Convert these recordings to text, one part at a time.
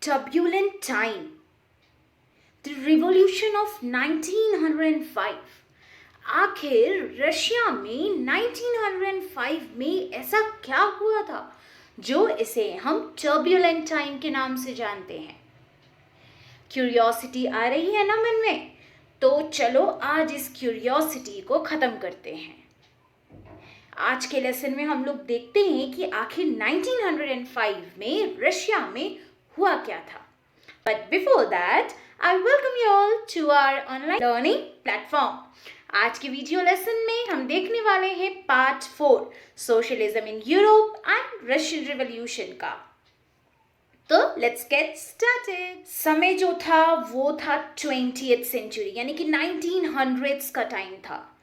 Turbulent Time, the Revolution of 1905। आखिर Russia में 1905 में ऐसा क्या हुआ था जो इसे हम टर्ब्यूलेंट टाइम के नाम से जानते हैं। क्यूरियोसिटी आ रही है ना मन में? तो चलो आज इस क्यूरियोसिटी को ख़त्म करते हैं। आज के लेसन में हम लोग देखते हैं कि आखिर 1905 में रशिया में हुआ क्या था। But before that I welcome you all to our online learning platform. आज के वीडियो लेसन में हम देखने वाले हैं part 4 socialism in Europe and Russian revolution का। तो लेट्स गेट स्टार्टेड। समय जो था वो था 20th सेंचुरी यानी कि 1900s का टाइम था।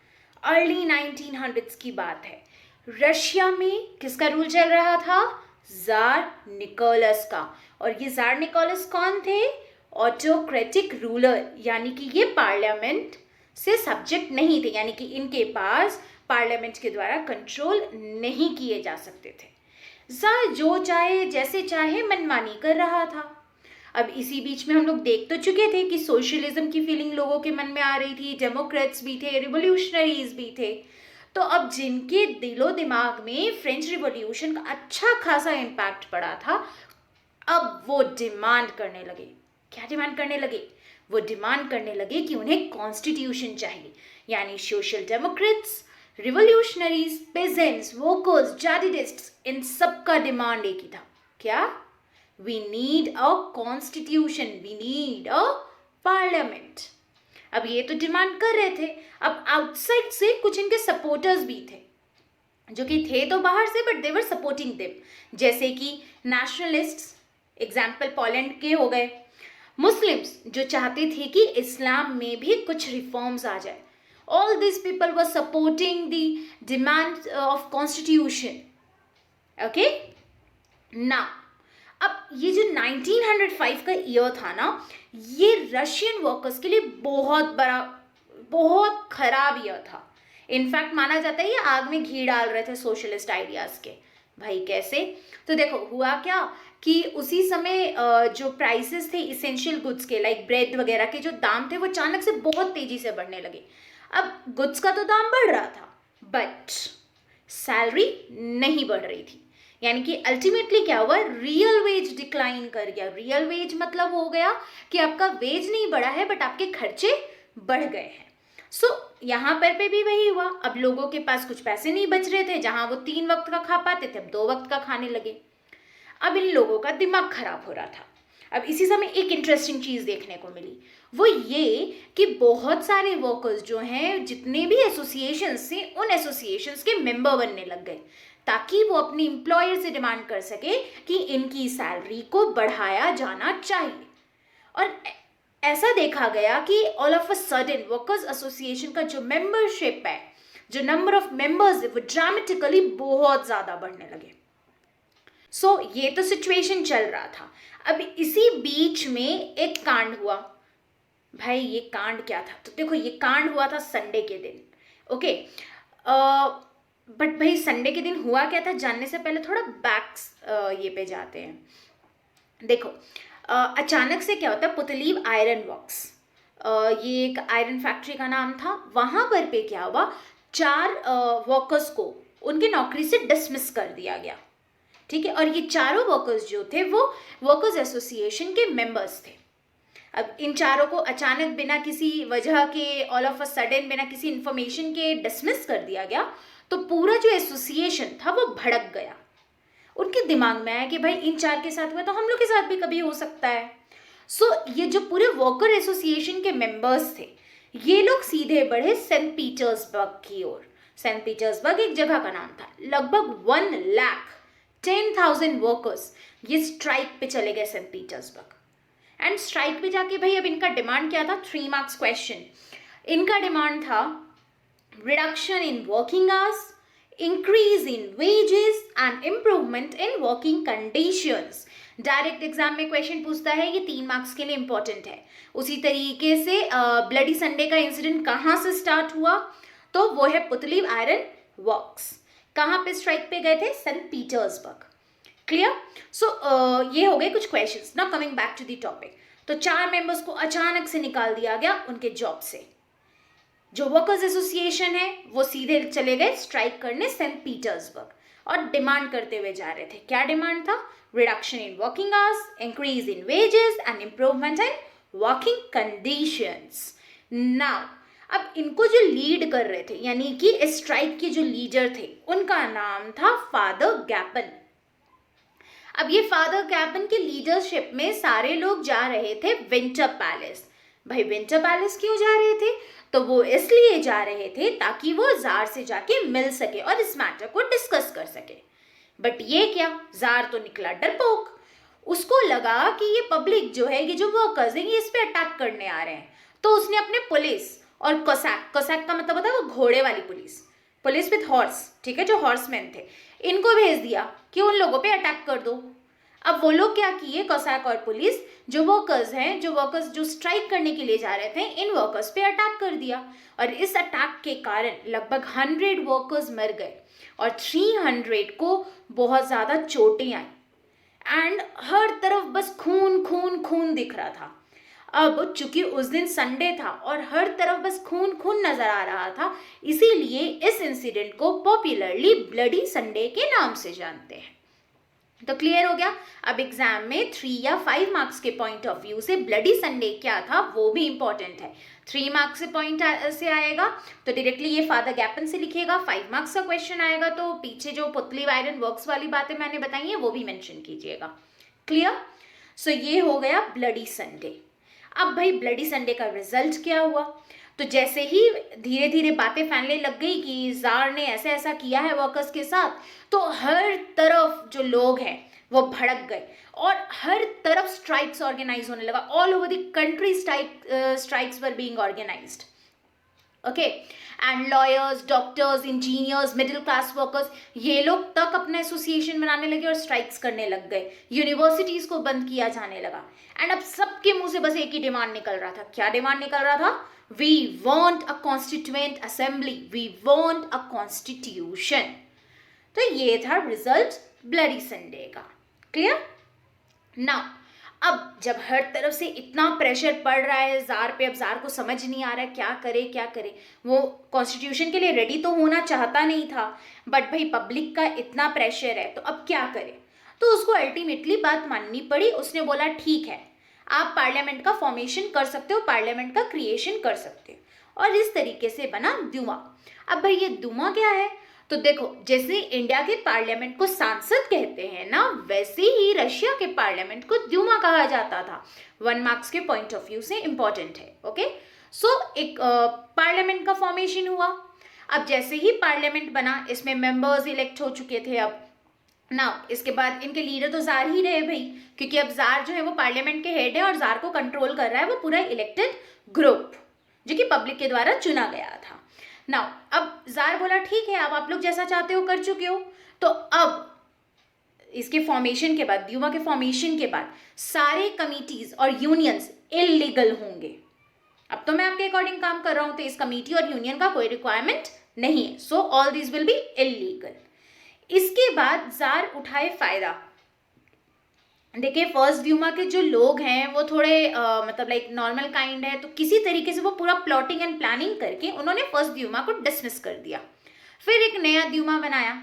अर्ली 1900s की बात है। रशिया में किसका रूल चल रहा था? जार निकोलस का। और ये जार निकोलस कौन थे? ऑटोक्रेटिक रूलर, यानी कि ये पार्लियामेंट से सब्जेक्ट नहीं थे, यानी कि इनके पास पार्लियामेंट के द्वारा कंट्रोल नहीं किए जा सकते थे। जार जो चाहे जैसे चाहे मनमानी कर रहा था। अब इसी बीच में हम लोग देख तो चुके थे कि सोशलिज्म की फीलिंग लोगों के मन में आ रही थी, डेमोक्रेट्स भी थे, रिवोल्यूशनरीज भी थे। तो अब जिनके दिलो दिमाग में फ्रेंच रिवॉल्यूशन का अच्छा खासा इम्पैक्ट पड़ा था, अब वो डिमांड करने लगे। क्या डिमांड करने लगे? वो डिमांड करने लगे कि उन्हें कॉन्स्टिट्यूशन चाहिए, यानी social democrats, revolutionaries, peasants, workers, जार्डिस्ट्स, इन सब का डिमांड एक ही था। क्या? We need a constitution, we need a parliament. अब ये तो डिमांड कर रहे थे। अब आउटसाइड से कुछ इनके सपोर्टर्स भी थे, जो कि थे तो बाहर से, but they were supporting them. जैसे कि नेशनलिस्ट्स, एग्जाम्पल पोलैंड के हो गए। मुस्लिम्स जो चाहते थे कि इस्लाम में भी कुछ रिफॉर्म्स आ जाए। All this people were supporting the demand of constitution. Okay, now अब ये जो 1905 का ईयर था ना, ये रशियन वर्कर्स के लिए बहुत खराब ईयर था। इनफैक्ट माना जाता है ये आग में घी डाल रहे थे सोशलिस्ट आइडियाज के। भाई कैसे? तो देखो हुआ क्या कि उसी समय जो प्राइसेस थे इसेंशियल गुड्स के, लाइक ब्रेड वगैरह के जो दाम थे, वो अचानक से बहुत तेजी से बढ़ने लगे। अब गुड्स का तो दाम बढ़ रहा था, बट सैलरी नहीं बढ़ रही थी। यानी कि अल्टीमेटली क्या हुआ? रियल वेज डिक्लाइन कर गया। रियल वेज मतलब हो गया कि आपका वेज नहीं बढ़ा है, बट आपके खर्चे बढ़ गए हैं। सो यहाँ पर पे भी वही हुआ। अब लोगों के पास कुछ पैसे नहीं बच रहे थे। जहाँ वो 3 वक्त का खा पाते थे, अब 2 वक्त का खाने लगे। अब इन लोगों का दिमाग खराब हो रहा था। अब इसी समय एक इंटरेस्टिंग चीज़ देखने को मिली, वो ये कि बहुत सारे वर्कर्स जो हैं, जितने भी एसोसिएशंस थे, उन एसोसिएशंस के मेंबर बनने लग गए, ताकि वो अपने एम्प्लॉयर से डिमांड कर सके कि इनकी सैलरी को बढ़ाया जाना चाहिए। और ऐसा देखा गया कि all of a sudden workers association का जो मेंबरशिप है, जो नंबर ऑफ मेंबर्स है, वो ड्रामेटिकली बहुत ज़्यादा बढ़ने लगे। सो ये तो सिचुएशन चल रहा था। अब इसी बीच में एक कांड हुआ। भाई ये कांड क्या था? तो देखो ये कांड हुआ था संडे के दिन। ओके, बट भाई संडे के दिन हुआ क्या था जानने से पहले थोड़ा बैक्स ये पे जाते हैं। देखो अचानक से क्या होता है, पुतलीव आयरन वर्क्स, ये एक आयरन फैक्ट्री का नाम था। वहाँ पर पे क्या हुआ, 4 वर्कर्स को उनकी नौकरी से डिसमिस कर दिया गया। ठीक है, और ये चारों वर्कर्स जो थे वो वर्कर्स एसोसिएशन के मेंबर्स थे। अब इन चारों को अचानक बिना किसी वजह के, ऑल ऑफ अ सडन, बिना किसी इन्फॉर्मेशन के डिसमिस कर दिया गया। तो पूरा जो एसोसिएशन था वो भड़क गया। उनके दिमाग में आया कि भाई इन 4 के साथ हुआ तो हम लोग के साथ भी कभी हो सकता है। सो ये जो पूरे वर्कर एसोसिएशन के मेंबर्स थे, ये लोग सीधे बढ़े सेंट पीटर्सबर्ग की ओर। सेंट पीटर्सबर्ग एक जगह का नाम था। लगभग 1,10,000 वर्कर्स ये स्ट्राइक पे चले गए सेंट पीटर्सबर्ग। एंड स्ट्राइक पे जाके भाई अब इनका डिमांड क्या था? 3 मार्क्स क्वेश्चन। इनका डिमांड था reduction in working hours, increase in wages and improvement in working conditions. Direct exam में क्वेश्चन पूछता है, ये 3 मार्क्स के लिए इंपॉर्टेंट है। उसी तरीके से ब्लडी संडे का इंसिडेंट कहाँ से स्टार्ट हुआ? तो वो है पुतलीव आयरन वर्क्स। कहाँ पे स्ट्राइक पे गए थे? Saint Petersburg. क्लियर? सो ये हो गए कुछ questions. Now coming back to the topic. तो 4 मेंबर्स को अचानक से निकाल दिया गया उनके जॉब से. जो वर्कर्स एसोसिएशन है वो सीधे चले गए स्ट्राइक करने सेंट पीटर्सबर्ग और डिमांड करते हुए जा रहे थे. क्या डिमांड था? Reduction in working hours, increase in wages and improvement in working conditions. Now अब इनको जो लीड कर रहे थे, यानी कि इस स्ट्राइक के जो लीडर थे, उनका नाम था फादर गैपन. अब ये फादर गैपन की लीडरशिप में सारे लोग जा रहे थे विंटर पैलेस. भाई विंटर पैलेस क्यों जा रहे थे? तो वो इसलिए जा रहे थे ताकि वो जार से जाके मिल सके और इस मैटर को डिस्कस कर सके. बट ये क्या, जार तो निकला डरपोक. उसको लगा कि ये पब्लिक जो है, ये जो वर्कर्स हैं, ये इस पे अटैक करने आ रहे हैं. तो उसने अपने पुलिस और कोसैक का मतलब होता है वो घोड़े वाली पुलिस विथ हॉर्स, ठीक है, जो हॉर्समैन थे, इनको भेज दिया कि उन लोगों पे अटैक कर दो. अब वो लोग क्या किए, कोसैक और पुलिस, जो वर्कर्स जो स्ट्राइक करने के लिए जा रहे थे, इन वर्कर्स पे अटैक कर दिया. और इस अटैक के कारण लगभग 100 वर्कर्स मर गए और 300 को बहुत ज़्यादा चोटें आई. एंड हर तरफ बस खून खून खून दिख रहा था. अब चूंकि उस दिन संडे था और हर तरफ बस खून खून नजर आ रहा था, इसीलिए इस इंसिडेंट को पॉपुलरली ब्लडी संडे के नाम से जानते हैं. तो क्लियर हो गया. अब एग्जाम में 3 या 5 मार्क्स के पॉइंट ऑफ व्यू से ब्लडी संडे क्या था वो भी इंपॉर्टेंट है. 3 मार्क्स से पॉइंट से आएगा तो डायरेक्टली ये फादर गैपन से लिखेगा. 5 मार्क्स का क्वेश्चन आएगा तो पीछे जो पुतली आयरन वर्क्स वाली बातें मैंने बताई हैं वो भी मेंशन कीजिएगा. क्लियर? सो ये हो गया ब्लडी संडे. अब भाई ब्लडी संडे का रिजल्ट क्या हुआ? तो जैसे ही धीरे धीरे बातें फैलने लग गई कि जार ने ऐसा ऐसा किया है वर्कर्स के साथ, तो हर तरफ जो लोग हैं वो भड़क गए और हर तरफ स्ट्राइक्स ऑर्गेनाइज होने लगा. All over the country strikes were being organised. Okay, and lawyers, doctors, engineers, middle class workers, ये लोग तक अपना एसोसिएशन बनाने लगे और स्ट्राइक्स करने लग गए. यूनिवर्सिटीज को बंद किया जाने लगा. एंड अब सबके मुंह से बस एक ही डिमांड निकल रहा था. क्या डिमांड निकल रहा था? We want a constituent assembly, we want a constitution. तो ये था रिजल्ट ब्लडी संडे का. क्लियर? नाउ अब जब हर तरफ से इतना प्रेशर पड़ रहा है जार पे, अब जार को समझ नहीं आ रहा है क्या करे. वो कॉन्स्टिट्यूशन के लिए रेडी तो होना चाहता नहीं था, बट भाई पब्लिक का इतना प्रेशर है तो अब क्या करे. तो उसको अल्टीमेटली बात माननी पड़ी. उसने बोला ठीक है, आप पार्लियामेंट का फॉर्मेशन कर सकते हो, पार्लियामेंट का क्रिएशन कर सकते हो. और इस तरीके से बना दुमा. अब भाई ये दुमा क्या है? तो देखो, जैसे इंडिया के पार्लियामेंट को सांसद कहते हैं ना, वैसे ही रशिया के पार्लियामेंट को द्यूमा कहा जाता था. 1 मार्क्स के पॉइंट ऑफ व्यू से इंपॉर्टेंट है. ओके, सो एक पार्लियामेंट का फॉर्मेशन हुआ. अब जैसे ही पार्लियामेंट बना, इसमें मेंबर्स इलेक्ट हो चुके थे. अब ना इसके बाद इनके लीडर तो जार ही रहे भाई, क्योंकि अब जार जो है वो पार्लियामेंट के हेड है और जार को कंट्रोल कर रहा है वो पूरा इलेक्टेड ग्रुप जो कि पब्लिक के द्वारा चुना गया था. नाउ अब जार बोला ठीक है, अब आप लोग जैसा चाहते हो कर चुके हो. तो अब इसके फॉर्मेशन के बाद, द्यूमा के फॉर्मेशन के बाद, सारे कमिटीज और यूनियंस इलीगल होंगे. अब तो मैं आपके अकॉर्डिंग काम कर रहा हूं, तो इस कमिटी और यूनियन का कोई रिक्वायरमेंट नहीं है. So all this will be illegal. इसके बाद जार उठाए फायदा. देखिए, फर्स्ट द्यूमा के जो लोग हैं वो थोड़े मतलब लाइक नॉर्मल काइंड है, तो किसी तरीके से वो पूरा प्लॉटिंग एंड प्लानिंग करके उन्होंने फर्स्ट द्यूमा को डिसमिस कर दिया. फिर एक नया द्यूमा बनाया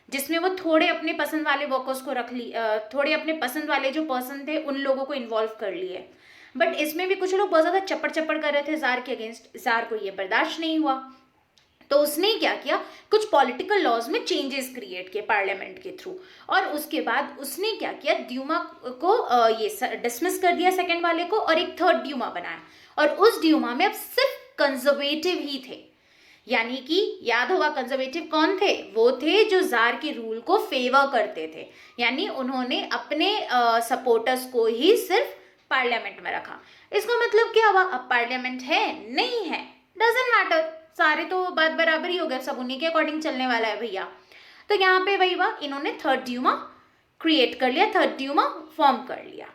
जिसमें वो थोड़े अपने पसंद वाले वर्कर्स को रख ली, थोड़े अपने पसंद वाले जो पर्सन थे उन लोगों को इन्वॉल्व कर लिए. बट इसमें भी कुछ लोग बहुत ज़्यादा चप्पड़ कर रहे थे जार के अगेंस्ट. जार को ये बर्दाश्त नहीं हुआ, तो उसने क्या किया, कुछ पॉलिटिकल लॉज में चेंजेस क्रिएट किए पार्लियामेंट के थ्रू. और उसके बाद उसने क्या किया, द्यूमा को ये डिसमिस कर दिया सेकंड वाले को, और एक थर्ड द्यूमा बनाया. और उस द्यूमा में अब सिर्फ कंजर्वेटिव ही थे. यानी कि याद होगा कंजर्वेटिव कौन थे? वो थे जो जार के रूल को फेवर करते थे. यानी उन्होंने अपने सपोर्टर्स को ही सिर्फ पार्लियामेंट में रखा. इसका मतलब क्या हुआ? अब पार्लियामेंट है नहीं है, डजंट मैटर, सारे तो बात बराबर ही हो गया, सब उन्हीं के अकॉर्डिंग चलने वाला है भैया. तो यहाँ पे वही हुआ, इन्होंने थर्ड द्यूमा क्रिएट कर लिया, थर्ड द्यूमा फॉर्म कर लिया.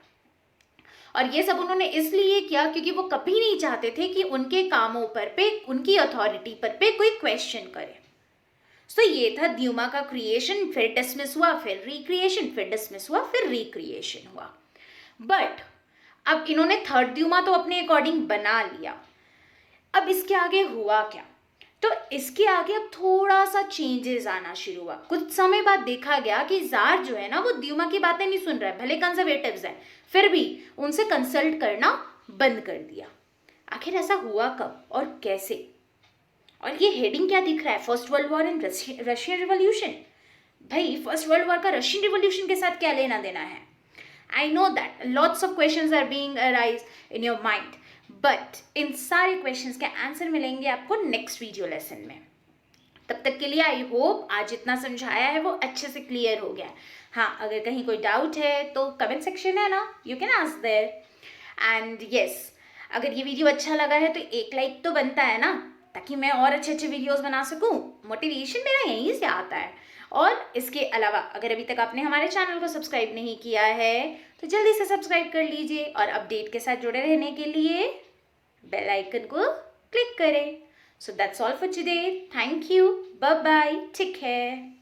और ये सब उन्होंने इसलिए किया क्योंकि वो कभी नहीं चाहते थे कि उनके कामों पर पे, उनकी अथॉरिटी पर पे कोई क्वेश्चन करे. सो ये था ड्यूमा का क्रिएशन, फिर डिसमिस हुआ, फिर रिक्रिएशन, फिर डिसमिस हुआ, फिर रिक्रिएशन हुआ। बट अब इन्होंने थर्ड ड्यूमा तो अपने अकॉर्डिंग बना लिया। अब इसके आगे हुआ क्या? तो इसके आगे अब थोड़ा सा चेंजेस आना शुरू हुआ। कुछ समय बाद देखा गया कि जार जो है ना वो ड्यूमा की बातें नहीं सुन रहा है, भले कंजर्वेटिव्स हैं, फिर भी उनसे कंसल्ट करना बंद कर दिया। आखिर ऐसा हुआ कब और कैसे? और ये हेडिंग क्या दिख रहा है? First world war and Russian revolution. भाई फर्स्ट वर्ल्ड वॉर का रशियन रिवॉल्यूशन के साथ क्या लेना देना है? I know that lots of questions are being arise in your mind, but इन सारे क्वेश्चंस के आंसर मिलेंगे आपको नेक्स्ट वीडियो लेसन में। तब तक के लिए आई होप आज जितना समझाया है वो अच्छे से क्लियर हो गया है। हाँ, अगर कहीं कोई डाउट है तो कमेंट सेक्शन है ना, you can ask there. And yes, अगर ये वीडियो अच्छा लगा है तो एक लाइक तो बनता है ना, ताकि मैं और अच्छे अच्छे वीडियोस बना सकूं। मोटिवेशन मेरा यहीं से आता है। और इसके अलावा अगर अभी तक आपने हमारे चैनल को सब्सक्राइब नहीं किया है तो जल्दी से सब्सक्राइब कर लीजिए, और अपडेट के साथ जुड़े रहने के लिए बेल आइकन को क्लिक करें। So that's all for today. Thank you, bye bye, take care.